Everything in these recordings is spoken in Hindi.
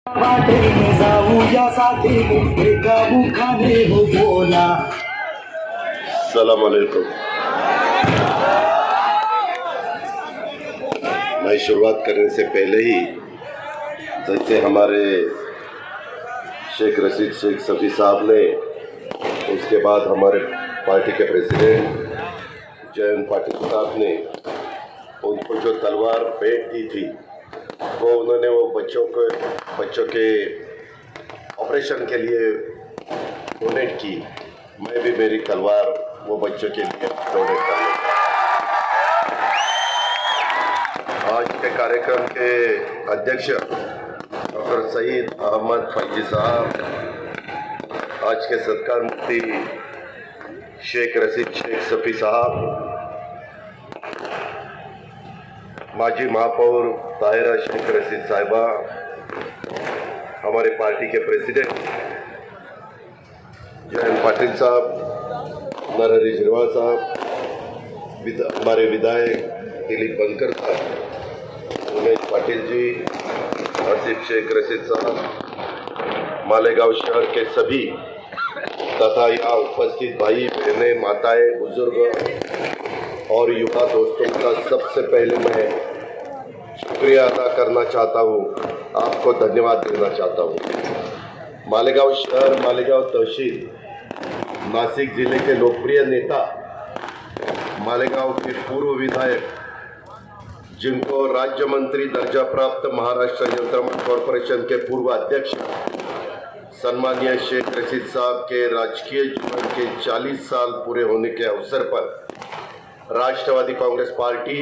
वाटेने जाऊया साथी एका मुखाने हो बोला. सलाम अलैकुम. मैं शुरुआत करने से पहले ही जैसे हमारे शेख रशीद शेख सफ़ी साहब ने, उसके बाद हमारे पार्टी के प्रेसिडेंट जयंत पाटिल साहब ने उनको जो तलवार भेंट दी थी, वो उन्होंने वो बच्चों के ऑपरेशन के लिए डोनेट की. मैं भी मेरी तलवार वो बच्चों के लिए डोनेट कर लूँगा. आज के कार्यक्रम के अध्यक्ष डॉक्टर सईद अहमद फैजी साहब, आज के सत्कार मुफ्ती शेख रशीद शेख सफ़ी साहब, माजी महापौर ताहिरा शेख रशीद साहिबा, हमारे पार्टी के प्रेसिडेंट जयंत पाटिल साहब, नरहरी झिरवाल साहब, हमारे विधायक दिलीप बनकर साहब, उमेश पाटिल जी, आसिफ शेख रशीद साहब, मालेगांव शहर के सभी तथा यहाँ उपस्थित भाई बहनें, माताएं, बुजुर्ग और युवा दोस्तों का सबसे पहले मैं शुक्रिया अदा करना चाहता हूँ, आपको धन्यवाद देना चाहता हूँ. मालेगांव शहर, मालेगांव तहसील, नासिक जिले के लोकप्रिय नेता, मालेगांव के पूर्व विधायक, जिनको राज्य मंत्री दर्जा प्राप्त महाराष्ट्र यंत्रमंच कॉरपोरेशन के पूर्व अध्यक्ष सन्माननीय शेख रशीद साहब के राजकीय जीवन के 40 साल पूरे होने के अवसर पर राष्ट्रवादी कांग्रेस पार्टी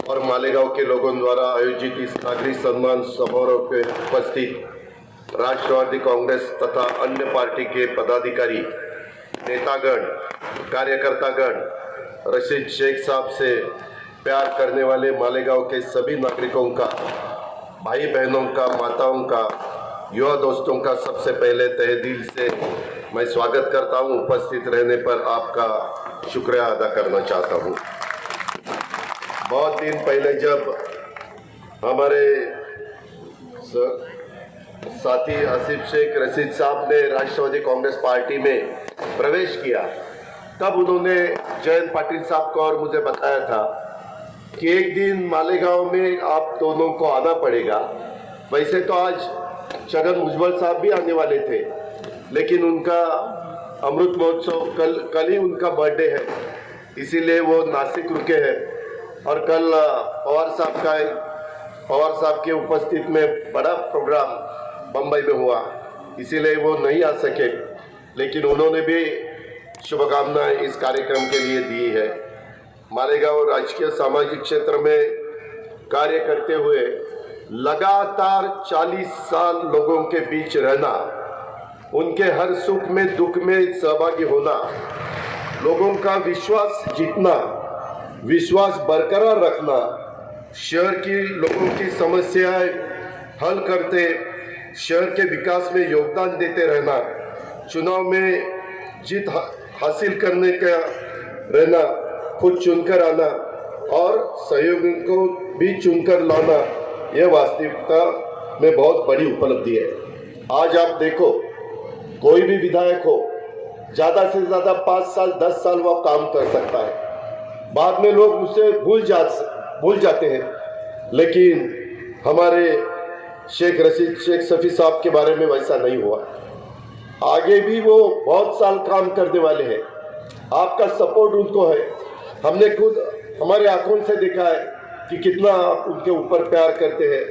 और मालेगांव के लोगों द्वारा आयोजित इस नागरिक सम्मान समारोह के उपस्थित राष्ट्रवादी कांग्रेस तथा अन्य पार्टी के पदाधिकारी, नेतागण, कार्यकर्तागण, रशीद शेख साहब से प्यार करने वाले मालेगांव के सभी नागरिकों का, भाई बहनों का, माताओं का, युवा दोस्तों का सबसे पहले तहे दिल से मैं स्वागत करता हूं. उपस्थित रहने पर आपका शुक्रिया अदा करना चाहता हूं. बहुत दिन पहले जब हमारे साथी आसिफ शेख रशीद साहब ने राष्ट्रवादी कांग्रेस पार्टी में प्रवेश किया, तब उन्होंने जयंत पाटिल साहब को और मुझे बताया था कि एक दिन मालेगांव में आप दोनों को आना पड़ेगा. वैसे तो आज छगन भुजबल साहब भी आने वाले थे, लेकिन उनका अमृत महोत्सव कल ही उनका बर्थडे है, इसीलिए वो नासिक रुके हैं. और कल पवार साहब के उपस्थित में बड़ा प्रोग्राम बम्बई में हुआ, इसीलिए वो नहीं आ सके, लेकिन उन्होंने भी शुभकामनाएं इस कार्यक्रम के लिए दी है. मालेगांव राजकीय सामाजिक क्षेत्र में कार्य करते हुए लगातार 40 साल लोगों के बीच रहना, उनके हर सुख में दुख में सहभागी होना, लोगों का विश्वास जीतना, विश्वास बरकरार रखना, शहर की लोगों की समस्याएं हल करते, शहर के विकास में योगदान देते रहना, चुनाव में जीत हासिल करने का रहना, खुद चुनकर आना और सहयोगियों को भी चुनकर लाना, यह वास्तविकता में बहुत बड़ी उपलब्धि है. आज आप देखो, कोई भी विधायक हो, ज़्यादा से ज़्यादा 5 साल 10 साल वह काम कर सकता है, बाद में लोग उसे भूल जाते हैं. लेकिन हमारे शेख रशीद शेख सफ़ी साहब के बारे में वैसा नहीं हुआ. आगे भी वो बहुत साल काम करने वाले हैं. आपका सपोर्ट उनको है. हमने खुद हमारे आंखों से देखा है कि कितना आप उनके ऊपर प्यार करते हैं.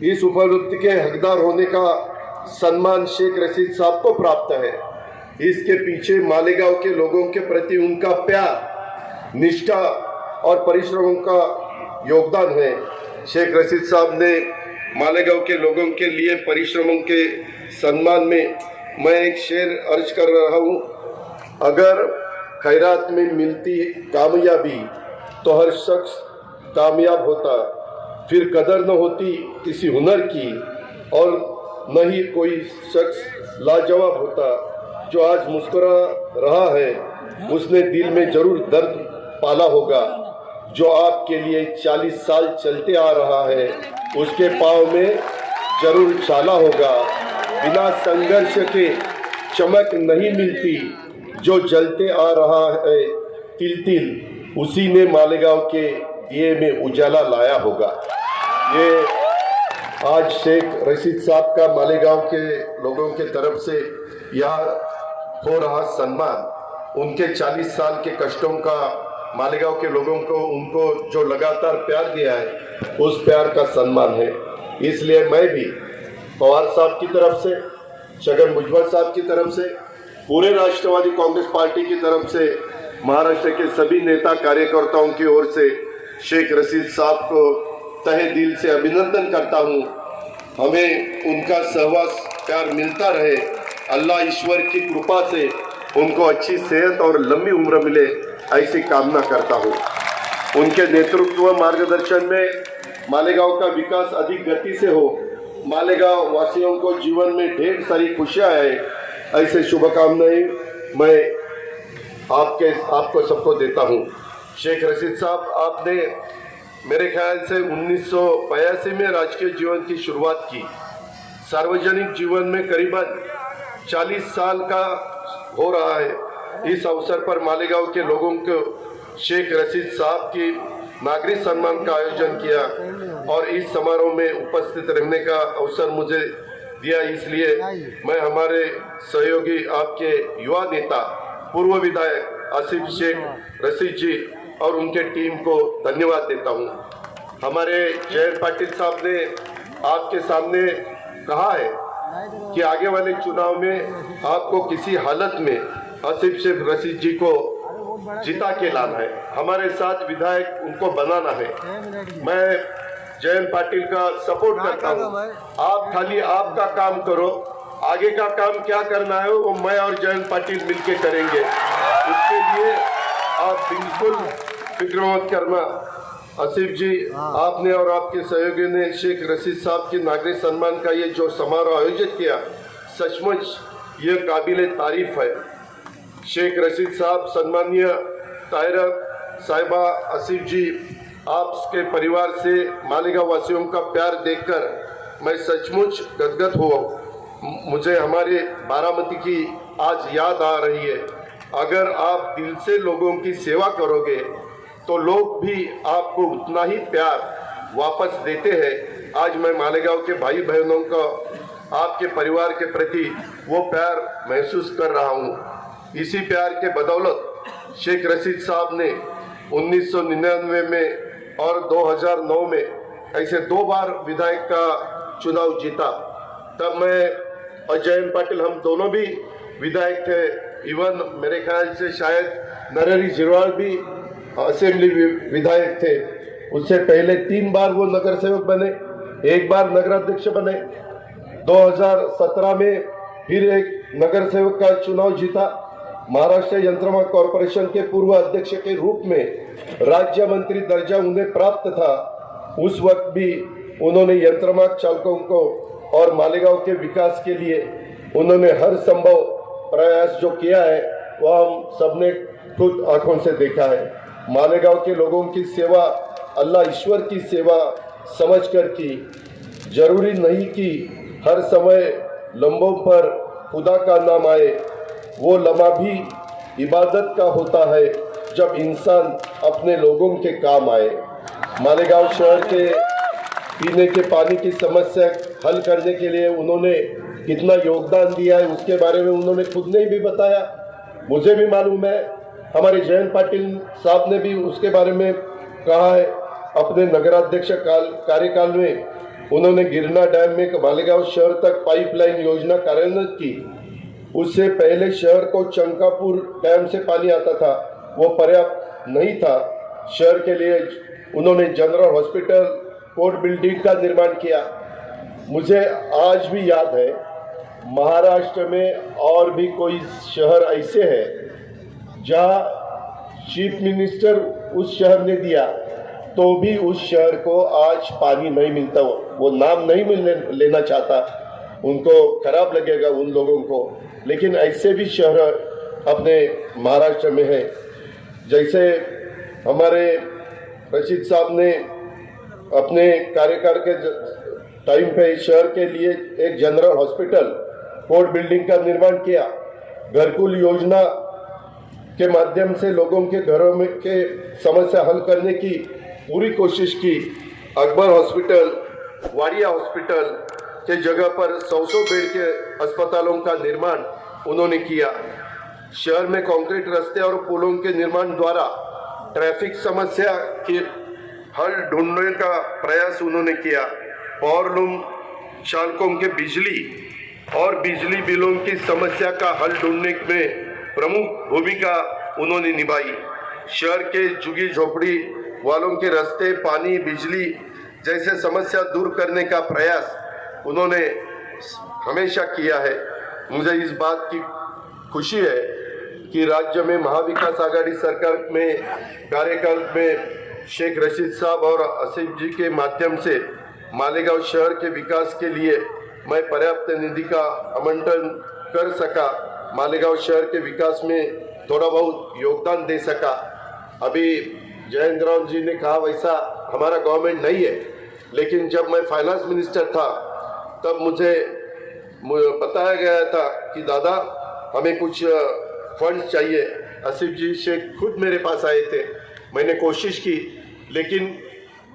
इस उपलब्धि के हकदार होने का सम्मान शेख रशीद साहब को प्राप्त है. इसके पीछे मालेगांव के लोगों के प्रति उनका प्यार, निष्ठा और परिश्रमों का योगदान है. शेख रशीद साहब ने मालेगांव के लोगों के लिए परिश्रमों के सम्मान में मैं एक शेर अर्ज कर रहा हूँ. अगर खैरात में मिलती कामयाबी तो हर शख्स कामयाब होता, फिर कदर न होती किसी हुनर की और न ही कोई शख्स लाजवाब होता. जो आज मुस्कुरा रहा है उसने दिल में जरूर दर्द पाला होगा. जो आपके लिए 40 साल चलते आ रहा है उसके पाँव में जरूर चाला होगा। बिना संघर्ष के चमक नहीं मिलती, जो जलते आ रहा है तिल तिल, उसी ने मालेगांव के दिए में उजाला लाया होगा। ये आज शेख रशीद साहब का मालेगांव के लोगों के तरफ से यह हो रहा सम्मान, उनके 40 साल के कष्टों का मालेगांव के लोगों को, उनको जो लगातार प्यार दिया है, उस प्यार का सम्मान है। इसलिए मैं भी पवार साहब की तरफ से, छगन भुजबल साहब की तरफ से, पूरे राष्ट्रवादी कांग्रेस पार्टी की तरफ से, महाराष्ट्र के सभी नेता कार्यकर्ताओं की ओर से शेख रशीद साहब को तहे दिल से अभिनंदन करता हूं। हमें उनका सहवास प्यार मिलता रहे। अल्लाह ईश्वर की कृपा से उनको अच्छी सेहत और लंबी उम्र मिले, ऐसी कामना करता हूं। उनके नेतृत्व मार्गदर्शन में मालेगांव का विकास अधिक गति से हो, मालेगांव वासियों को जीवन में ढेर सारी खुशियां आए, ऐसे शुभकामनाएं मैं आपको सबको देता हूं। शेख रशीद साहब, आपने मेरे ख्याल से 1982 में राजकीय जीवन की शुरुआत की। सार्वजनिक जीवन में करीबन 40 साल का हो रहा है। इस अवसर पर मालेगांव के लोगों को शेख रशीद साहब की नागरिक सम्मान का आयोजन किया और इस समारोह में उपस्थित रहने का अवसर मुझे दिया। इसलिए मैं हमारे सहयोगी, आपके युवा नेता, पूर्व विधायक आसिफ शेख रशीद जी और उनके टीम को धन्यवाद देता हूं। हमारे जयंत पाटिल साहब ने आपके सामने कहा है कि आगे वाले चुनाव में आपको किसी हालत में आसिफ शेख रशीद जी को जिता के लाना है, हमारे साथ विधायक उनको बनाना है। मैं जयंत पाटिल का सपोर्ट करता हूं। आप खाली आपका काम करो, आगे का काम क्या करना है वो मैं और जयंत पाटिल मिलके करेंगे। उसके लिए आप बिल्कुल फिक्र मत करना। आसिफ जी, आपने और आपके सहयोगी ने शेख रशीद साहब के नागरिक सम्मान का ये जो समारोह आयोजित किया, सचमुच ये काबिल तारीफ है। शेख रशीद साहब, सम्मानीय ताहिरा साहिबा, आसिफ जी, आपके परिवार से मालेगांव वासियों का प्यार देखकर मैं सचमुच गदगद हुआ। मुझे हमारे बारामती की आज याद आ रही है। अगर आप दिल से लोगों की सेवा करोगे तो लोग भी आपको उतना ही प्यार वापस देते हैं। आज मैं मालेगांव के भाई बहनों का, आपके परिवार के प्रति वो प्यार महसूस कर रहा हूँ। इसी प्यार के बदौलत शेख रशीद साहब ने 1999 में और 2009 में ऐसे 2 बार विधायक का चुनाव जीता। तब मैं और जयंत पाटिल, हम दोनों भी विधायक थे। इवन मेरे ख्याल से शायद नरहरी झिरवाल भी असेंबली विधायक थे। उससे पहले 3 बार वो नगर सेवक बने, 1 बार नगराध्यक्ष बने। 2017 में फिर एक नगर सेवक का चुनाव जीता। महाराष्ट्र यंत्रमाग कॉरपोरेशन के पूर्व अध्यक्ष के रूप में राज्य मंत्री दर्जा उन्हें प्राप्त था। उस वक्त भी उन्होंने यंत्रमाग चालकों को और मालेगांव के विकास के लिए उन्होंने हर संभव प्रयास जो किया है वो हम सबने खुद आंखों से देखा है। मालेगांव के लोगों की सेवा अल्लाह ईश्वर की सेवा समझकर की। जरूरी नहीं कि हर समय लम्बों पर खुदा का नाम आए, वो लम्हा भी इबादत का होता है जब इंसान अपने लोगों के काम आए। मालेगांव शहर के पीने के पानी की समस्या हल करने के लिए उन्होंने कितना योगदान दिया है उसके बारे में उन्होंने खुद ने भी बताया, मुझे भी मालूम है। हमारे जयंत पाटिल साहब ने भी उसके बारे में कहा है। अपने नगराध्यक्ष कार्यकाल में उन्होंने गिरना डैम में मालेगांव शहर तक पाइपलाइन योजना कार्यान्वित की। उससे पहले शहर को चंकापुर डैम से पानी आता था, वो पर्याप्त नहीं था। शहर के लिए उन्होंने जनरल हॉस्पिटल, कोर्ट बिल्डिंग का निर्माण किया। मुझे आज भी याद है, महाराष्ट्र में और भी कोई शहर ऐसे हैं जहां चीफ मिनिस्टर उस शहर ने दिया तो भी उस शहर को आज पानी नहीं मिलता। वो नाम नहीं लेना चाहता, उनको खराब लगेगा उन लोगों को, लेकिन ऐसे भी शहर अपने महाराष्ट्र में है। जैसे हमारे रशीद साहब ने अपने कार्यकाल के टाइम पे शहर के लिए एक जनरल हॉस्पिटल कोर्ट बिल्डिंग का निर्माण किया। घरकुल योजना के माध्यम से लोगों के घरों में के समस्या हल करने की पूरी कोशिश की। अकबर हॉस्पिटल, वाडिया हॉस्पिटल के जगह पर 100 बेड के अस्पतालों का निर्माण उन्होंने किया। शहर में कंक्रीट रास्ते और पुलों के निर्माण द्वारा ट्रैफिक समस्या के हल ढूंढने का प्रयास उन्होंने किया। पावरलूम चालकों के बिजली और बिजली बिलों की समस्या का हल ढूंढने में प्रमुख भूमिका उन्होंने निभाई। शहर के झुग्गी झोपड़ी वालों के रास्ते, पानी, बिजली जैसे समस्या दूर करने का प्रयास उन्होंने हमेशा किया है। मुझे इस बात की खुशी है कि राज्य में महाविकास आघाड़ी सरकार में कार्यकाल में शेख रशीद साहब और आसिफ जी के माध्यम से मालेगांव शहर के विकास के लिए मैं पर्याप्त निधि का आवंटन कर सका, मालेगांव शहर के विकास में थोड़ा बहुत योगदान दे सका। अभी जयंत राव जी ने कहा वैसा हमारा गवर्नमेंट नहीं है, लेकिन जब मैं फाइनेंस मिनिस्टर था तब मुझे बताया गया था कि दादा हमें कुछ फंड्स चाहिए। आसिफ जी शेख खुद मेरे पास आए थे, मैंने कोशिश की, लेकिन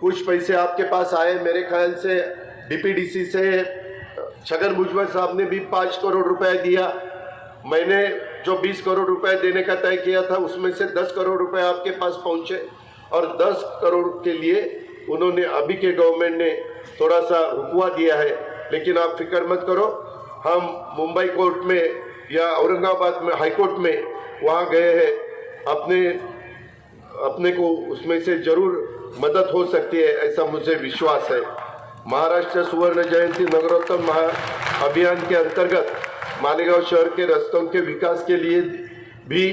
कुछ पैसे आपके पास आए। मेरे ख्याल से डीपीडीसी से छगन भुजबल साहब ने भी 5 करोड़ रुपए दिया। मैंने जो 20 करोड़ रुपए देने का तय किया था उसमें से 10 करोड़ रुपए आपके पास पहुंचे, और 10 करोड़ के लिए उन्होंने अभी के गवर्नमेंट ने थोड़ा सा रुकवा दिया है। लेकिन आप फिक्र मत करो, हम मुंबई कोर्ट में या औरंगाबाद में हाई कोर्ट में वहाँ गए हैं, अपने को उसमें से जरूर मदद हो सकती है, ऐसा मुझे विश्वास है। महाराष्ट्र सुवर्ण जयंती नगरोत्सव अभियान के अंतर्गत मालेगांव शहर के रास्तों के विकास के लिए भी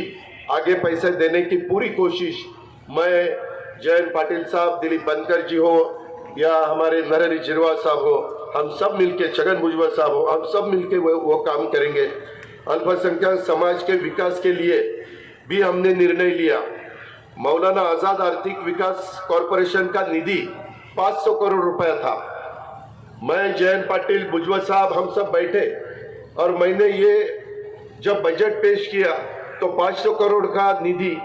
आगे पैसे देने की पूरी कोशिश मैं, जयंत पाटिल साहब, दिलीप बनकर जी हो या हमारे नरहरि झिरवाल साहब हो, हम सब मिलके, छगन भुजबल साहब हो, हम सब मिलके वो काम करेंगे। अल्पसंख्यक समाज के विकास के लिए भी हमने निर्णय लिया। मौलाना आज़ाद आर्थिक विकास कॉरपोरेशन का निधि 500 करोड़ रुपया था। मैं, जयंत पाटिल, भुजबल साहब, हम सब बैठे और मैंने ये जब बजट पेश किया तो 500 करोड़ का निधि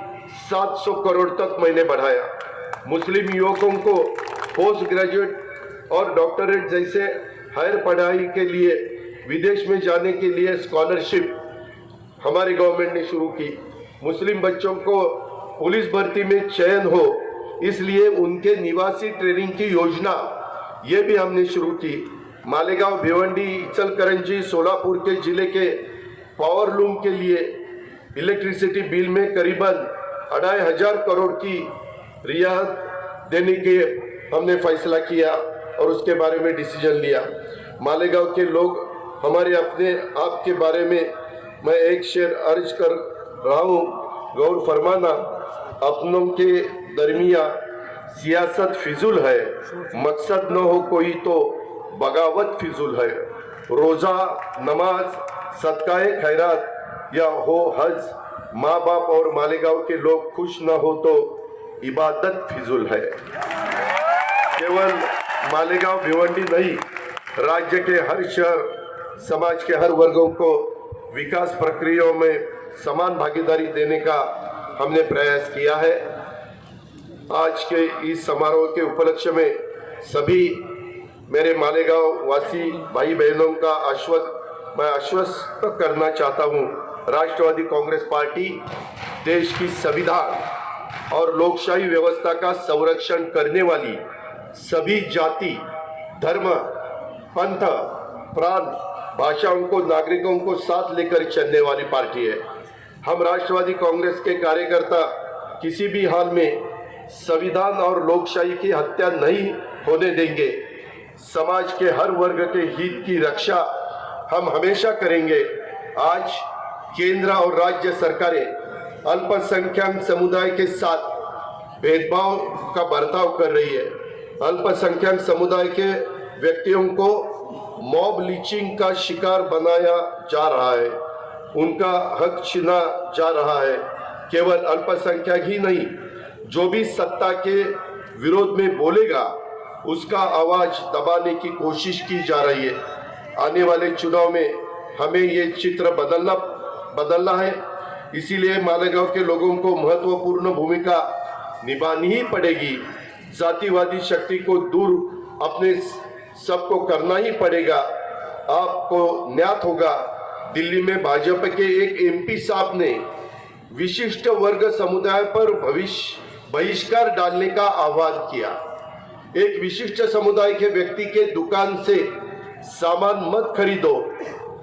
700 करोड़ तक मैंने बढ़ाया। मुस्लिम युवकों को पोस्ट ग्रेजुएट और डॉक्टरेट जैसे हायर पढ़ाई के लिए विदेश में जाने के लिए स्कॉलरशिप हमारी गवर्नमेंट ने शुरू की। मुस्लिम बच्चों को पुलिस भर्ती में चयन हो, इसलिए उनके निवासी ट्रेनिंग की योजना ये भी हमने शुरू की। मालेगांव, भिवंडी, इचलकरंजी, सोलापुर के जिले के पावरलूम के लिए इलेक्ट्रिसिटी बिल में करीबन 2500 करोड़ की रियायत देने के हमने फैसला किया और उसके बारे में डिसीजन लिया। मालेगांव के लोग हमारे अपने आप के बारे में मैं एक शेर अर्ज कर रहा हूँ, गौर फरमाना। अपनों के दरमिया सियासत फिजूल है, मकसद न हो कोई तो बगावत फिजूल है। रोज़ा, नमाज, सदकाए खैरात या हो हज, माँ बाप और मालेगांव के लोग खुश न हो तो इबादत फिजूल है। केवल मालेगांव, भिवंडी नहीं, राज्य के हर शहर, समाज के हर वर्गों को विकास प्रक्रियाओं में समान भागीदारी देने का हमने प्रयास किया है। आज के इस समारोह के उपलक्ष्य में सभी मेरे मालेगांव वासी भाई बहनों का मैं आश्वस्त करना चाहता हूं, राष्ट्रवादी कांग्रेस पार्टी देश की संविधान और लोकशाही व्यवस्था का संरक्षण करने वाली सभी जाति, धर्म, पंथ, प्रांत, भाषाओं को, नागरिकों को साथ लेकर चलने वाली पार्टी है। हम राष्ट्रवादी कांग्रेस के कार्यकर्ता किसी भी हाल में संविधान और लोकशाही की हत्या नहीं होने देंगे। समाज के हर वर्ग के हित की रक्षा हम हमेशा करेंगे। आज केंद्र और राज्य सरकारें अल्पसंख्यक समुदाय के साथ भेदभाव का बर्ताव कर रही है। अल्पसंख्यक समुदाय के व्यक्तियों को मॉब लिंचिंग का शिकार बनाया जा रहा है, उनका हक छीना जा रहा है। केवल अल्पसंख्यक ही नहीं, जो भी सत्ता के विरोध में बोलेगा उसका आवाज दबाने की कोशिश की जा रही है। आने वाले चुनाव में हमें ये चित्र बदलना है। इसीलिए मालेगांव के लोगों को महत्वपूर्ण भूमिका निभानी ही पड़ेगी। जातिवादी शक्ति को दूर अपने सबको करना ही पड़ेगा। आपको ज्ञात होगा, दिल्ली में भाजपा के एक एमपी साहब ने विशिष्ट वर्ग समुदाय पर बहिष्कार डालने का आह्वान किया। एक विशिष्ट समुदाय के व्यक्ति के दुकान से सामान मत खरीदो,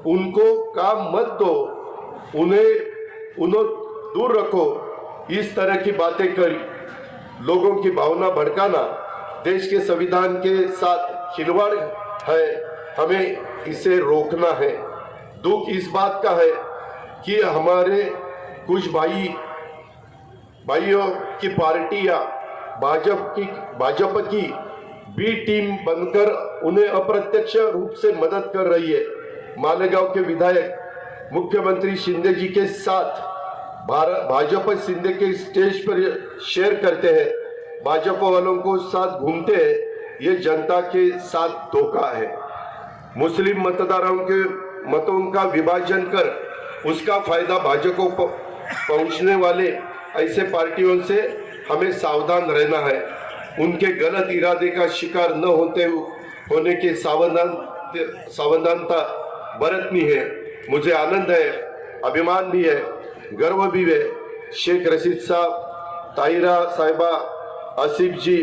उनको काम मत दो, उन्हें दूर रखो। इस तरह की बातें कर लोगों की भावना भड़काना देश के संविधान के साथ खिलवाड़ है। हमें इसे रोकना है। दुख इस बात का है कि हमारे कुछ भाइयों की पार्टियां भाजपा की बी टीम बनकर उन्हें अप्रत्यक्ष रूप से मदद कर रही है। मालेगांव के विधायक मुख्यमंत्री शिंदे जी के साथ भाजपा शिंदे के स्टेज पर शेयर करते हैं, भाजपा वालों को साथ घूमते हैं। ये जनता के साथ धोखा है। मुस्लिम मतदाताओं के मतों का विभाजन कर उसका फायदा भाजपा को पहुंचने वाले ऐसे पार्टियों से हमें सावधान रहना है। उनके गलत इरादे का शिकार न होने की सावधानता बरतनी है। मुझे आनंद है, अभिमान भी है, गर्व भी है। शेख रशीद साहब, ताहिरा साहिबा, आसिफ जी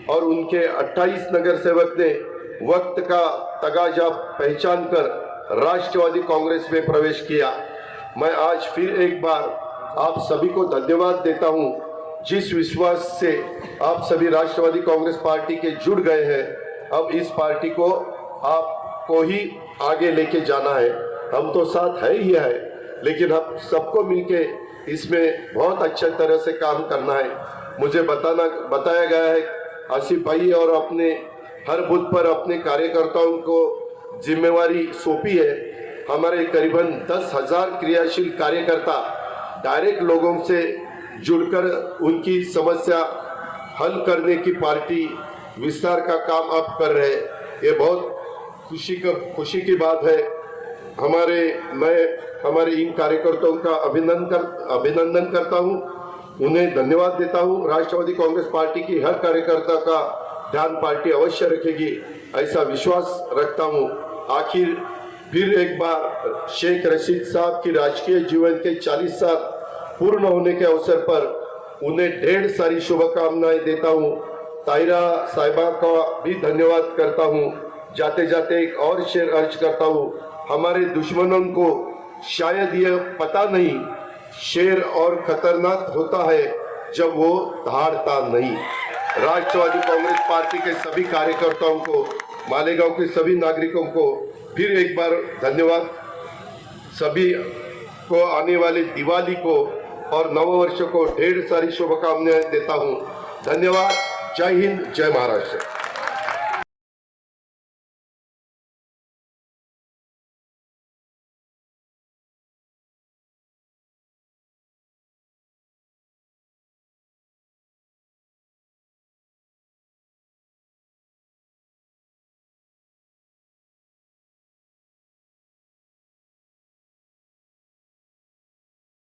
और उनके 28 नगर सेवक ने वक्त का तगाजा पहचान कर राष्ट्रवादी कांग्रेस में प्रवेश किया। मैं आज फिर एक बार आप सभी को धन्यवाद देता हूं। जिस विश्वास से आप सभी राष्ट्रवादी कांग्रेस पार्टी के जुड़ गए हैं, अब इस पार्टी को आपको ही आगे लेके जाना है। हम तो साथ है ही है, लेकिन हम सबको मिलके इसमें बहुत अच्छे तरह से काम करना है। मुझे बताया गया है आसिफ भाई और अपने हर बूथ पर अपने कार्यकर्ताओं को जिम्मेवारी सौंपी है। हमारे करीबन 10,000 क्रियाशील कार्यकर्ता डायरेक्ट लोगों से जुड़कर उनकी समस्या हल करने की पार्टी विस्तार का काम आप कर रहे हैं। ये बहुत खुशी की बात है। मैं हमारे इन कार्यकर्ताओं का अभिनंदन करता हूं, उन्हें धन्यवाद देता हूं। राष्ट्रवादी कांग्रेस पार्टी की हर कार्यकर्ता का ध्यान पार्टी अवश्य रखेगी, ऐसा विश्वास रखता हूं। आखिर फिर एक बार शेख रशीद साहब की राजकीय जीवन के 40 साल पूर्ण होने के अवसर पर उन्हें ढेर सारी शुभकामनाएं देता हूं। ताहिरा साहिबा का भी धन्यवाद करता हूं। जाते जाते एक और शेर अर्ज करता हूं, हमारे दुश्मनों को शायद यह पता नहीं, शेर और खतरनाक होता है जब वो दहाड़ता नहीं। राष्ट्रवादी कांग्रेस पार्टी के सभी कार्यकर्ताओं को, मालेगांव के सभी नागरिकों को फिर एक बार धन्यवाद। सभी को आने वाली दिवाली को और नववर्ष को ढेर सारी शुभकामनाएं देता हूं। धन्यवाद। जय हिंद, जय महाराष्ट्र।